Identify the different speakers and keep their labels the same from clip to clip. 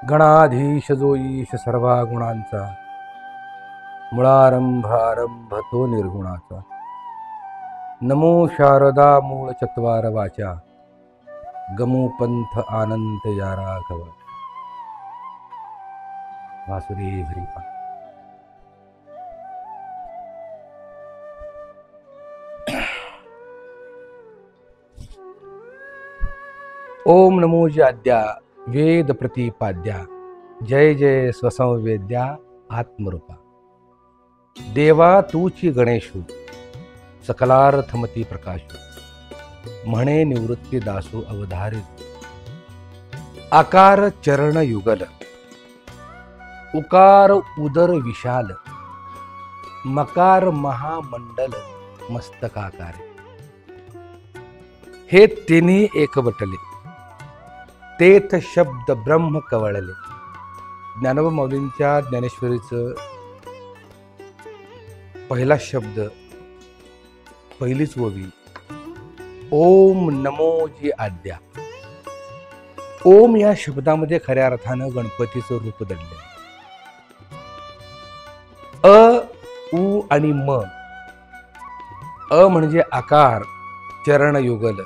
Speaker 1: गणाधीश जो ईश सर्वा गुणांचा, मुळारंभ आरंभ तो निर्गुणाचा. नमो शारदा मूळ चत्वार वाचा, गमू पंथ आनंद या राघव. वासुदेव हरिपा. ओम नमो आद्या वेद प्रतिपाद्या, जय जय स्वसंवेद्या आत्मरूपा. देवा तूची गणेशू, सकलार्थमती प्रकाशू. म्हणे निवृत्ती दासू अवधारित. आकार चरण युगल, उकार उदर विशाल. मकार महामंडल मस्तकाकार. हे तिन्ही एकवटले, तेथ शब्द ब्रह्म कवळले. ज्ञानोबा माऊलींच्या ज्ञानेश्वरीचं पहिला शब्द, पहिलीच ओवी, ओम नमो जी आद्या. ओम या शब्दामध्ये खऱ्या अर्थानं गणपतीचं रूप दडले. अ उ आणि म. अ म्हणजे आकार चरण युगल,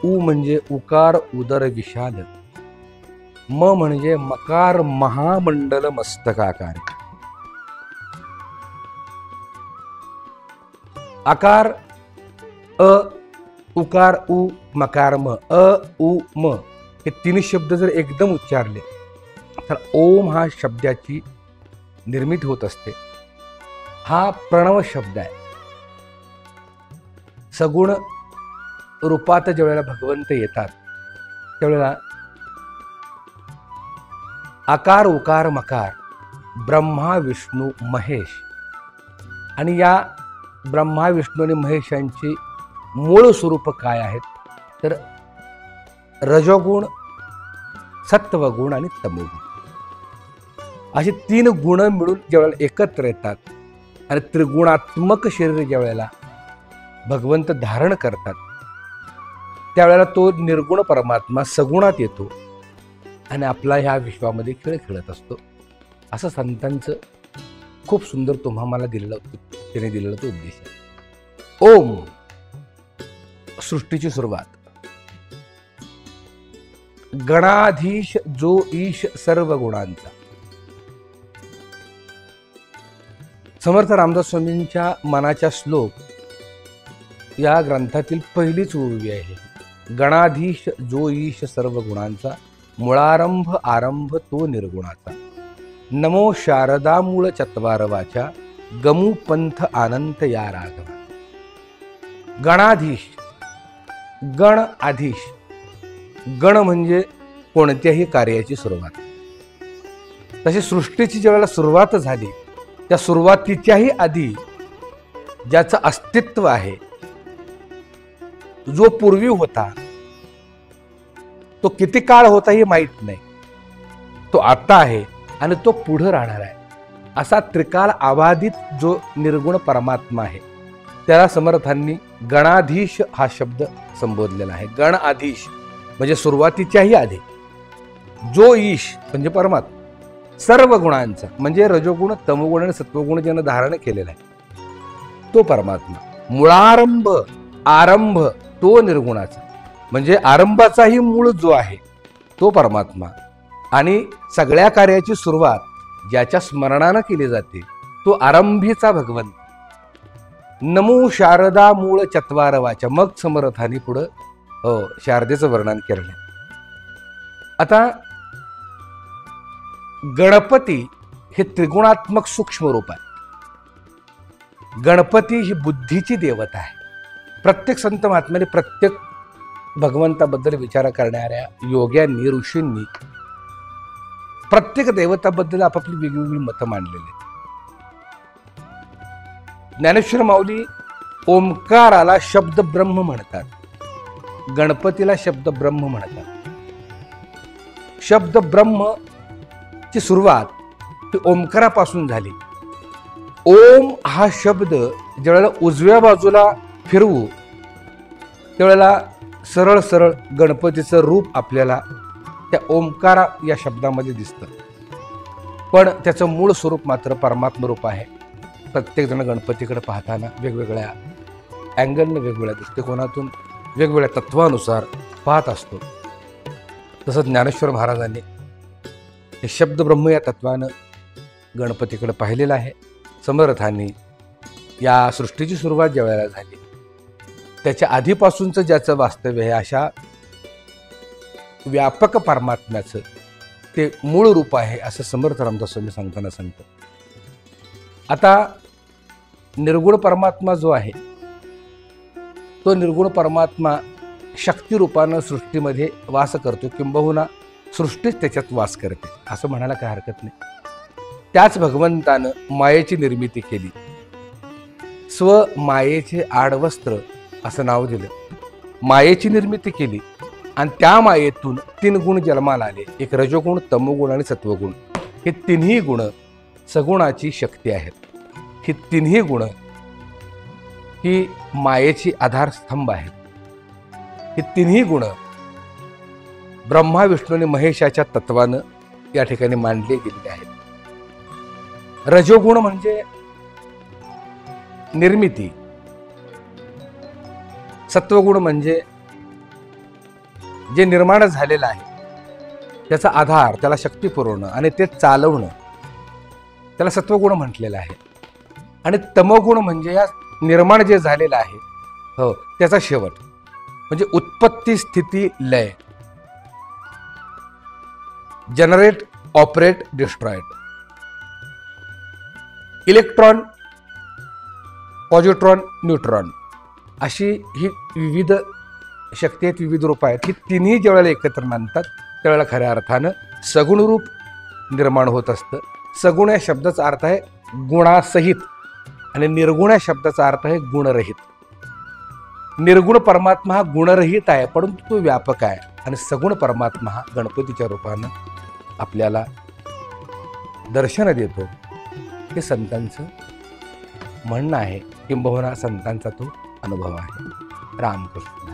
Speaker 1: उ म्हणजे उकार उदर विशाल, म म्हणजे मकार महामंडल मस्तकाकार. आकार अ, उकार उ, मकार म. अ उ म हे तिन्ही शब्द जर एकदम उच्चारले तर ओम हा शब्दाची निर्मिती होत असते. हा प्रणव शब्द आहे. सगुण रूपात ज्यावेळेला भगवंत येतात त्यावेळेला आकार उकार मकार, ब्रह्मा विष्णू महेश. आणि या ब्रह्मा विष्णू आणि महेशांची मूळ स्वरूप काय आहेत तर रजोगुण, सत्वगुण आणि तमोगुण. अशी तीन गुण मिळून ज्यावेळेला एकत्र येतात आणि त्रिगुणात्मक शरीर ज्यावेळेला भगवंत धारण करतात त्यावेळेला तो निर्गुण परमात्मा सगुणात येतो आणि आपला ह्या विश्वामध्ये खेळ खेळत असतो. असं संतांचं खूप सुंदर तुम्हा मला दिलेलं त्याने दिलेला तो उपदेश आहे. ओम सृष्टीची सुरुवात. गणाधीश जो ईश सर्व गुणांचा. समर्थ रामदास स्वामींच्या मनाच्या श्लोक या ग्रंथातील पहिलीच ओवी आहे. गणाधीश जो ईश सर्व गुणांचा, मुळारंभ आरंभ तो निर्गुणाचा. नमो शारदा मूळ चत्वार वाचा, गमू पंथ आनंद या राघवा. गणाधीश, गण आधीश. गण म्हणजे कोणत्याही कार्याची सुरुवात. तशी सृष्टीची ज्यावेळेला सुरुवात झाली त्या सुरुवातीच्याही आधी ज्याचं अस्तित्व आहे, जो पूर्वी होता, तो किती काळ होता हे माहीत नाही, तो आता आहे आणि तो पुढे राहणार आहे. असा त्रिकाल अबाधित जो निर्गुण परमात्मा आहे त्याला समर्थांनी गणाधीश हा शब्द संबोधलेला आहे. गण आधीश म्हणजे सुरुवातीच्याही आधी. जो ईश म्हणजे परमात्मा, सर्व गुणांचा म्हणजे रजोगुण तमोगुण आणि सत्वगुण ज्यानं धारण केलेला आहे तो परमात्मा. मुळारंभ आरंभ तो निर्गुणाचा म्हणजे आरंभाचाही मूळ जो आहे तो परमात्मा. आणि सगळ्या कार्याची सुरुवात ज्याच्या स्मरणानं केली जाते तो आरंभीचा भगवंत. नमो शारदा मूळ चत्वार वाचा. मग समर्थानी पुढं शारदेचं वर्णन केलं. आता गणपती हे त्रिगुणात्मक सूक्ष्म रूप आहे. गणपती ही बुद्धीची देवता आहे. प्रत्येक संत महात्म्याने, प्रत्येक भगवंताबद्दल विचार करणाऱ्या योग्यांनी, ऋषींनी प्रत्येक देवताबद्दल आपापली वेगवेगळी मतं मांडलेली. ज्ञानेश्वर माऊली ओंकाराला शब्द ब्रह्म म्हणतात, गणपतीला शब्द ब्रह्म म्हणतात. शब्द ब्रह्म ची सुरुवात ही ओंकारापासून झाली. ओम हा शब्द ज्यावेळेला उजव्या बाजूला फिरवू त्यावेळेला सरळ सरळ गणपतीचं रूप आपल्याला त्या ओंकारा या शब्दामध्ये दिसतं, पण त्याचं मूळ स्वरूप मात्र परमात्म रूप आहे. प्रत्येकजण गणपतीकडे पाहताना वेगवेगळ्या अँगलनं, वेगवेगळ्या दृष्टिकोनातून, वेगवेगळ्या तत्वानुसार पाहत असतो. तसं ज्ञानेश्वर महाराजांनी हे शब्दब्रह्म या तत्वानं गणपतीकडे पाहिलेलं आहे. समर्थांनी या सृष्टीची सुरुवात ज्या वेळेला झाली त्याच्या आधीपासूनचं ज्याचं वास्तव्य आहे अशा व्यापक परमात्म्याचं ते मूळ रूप आहे असं समर्थ रामदास स्वामी सांगताना सांगतात. आता निर्गुण परमात्मा जो आहे तो निर्गुण परमात्मा शक्तिरूपानं सृष्टीमध्ये वास करतो, किंबहुना सृष्टीच त्याच्यात वास करते असं म्हणायला काही हरकत नाही. त्याच भगवंतानं मायेची निर्मिती केली, स्व मायेचे आडवस्त्र असं नाव दिलं. मायेची निर्मिती केली आणि त्या मायेतून 3 गुण जन्माला आले, एक रजोगुण, तमोगुण आणि सत्वगुण. हे तिन्ही गुण सगुणाची शक्ती आहेत. ही तिन्ही गुण ही मायेची आधारस्तंभ आहेत. ही तिन्ही गुण ब्रह्मा, विष्णू आणि महेशाच्या तत्वानं या ठिकाणी मांडले गेलेले आहेत. रजोगुण म्हणजे निर्मिती, सत्वगुण म्हणजे जे निर्माण झालेलं आहे त्याचा आधार, त्याला शक्ती पुरवणं आणि ते चालवणं, त्याला सत्वगुण म्हटलेलं आहे. आणि तमोगुण म्हणजे या निर्माण जे झालेलं आहे हो त्याचा शेवट, म्हणजे उत्पत्ती, स्थिती, लय, generate, operate, destroyed. Electron, positron, neutron अशी ही विविध शक्ती आहेत, विविध रूप आहेत. ही तिन्ही ज्यावेळेला एकत्र मानतात त्यावेळेला खऱ्या अर्थानं सगुण रूप निर्माण होत असतं. सगुण या शब्दाचा अर्थ आहे गुणासहित आणि निर्गुण या शब्दाचा अर्थ आहे गुणरहित. निर्गुण परमात्मा हा गुणरहित आहे, परंतु तो व्यापक आहे. आणि सगुण परमात्मा हा गणपतीच्या रूपानं आपल्याला दर्शन देतो. हे संतांचं म्हणणं आहे, किंबहुना संतांचा तो अनुभव आहे. रामकृष्ण.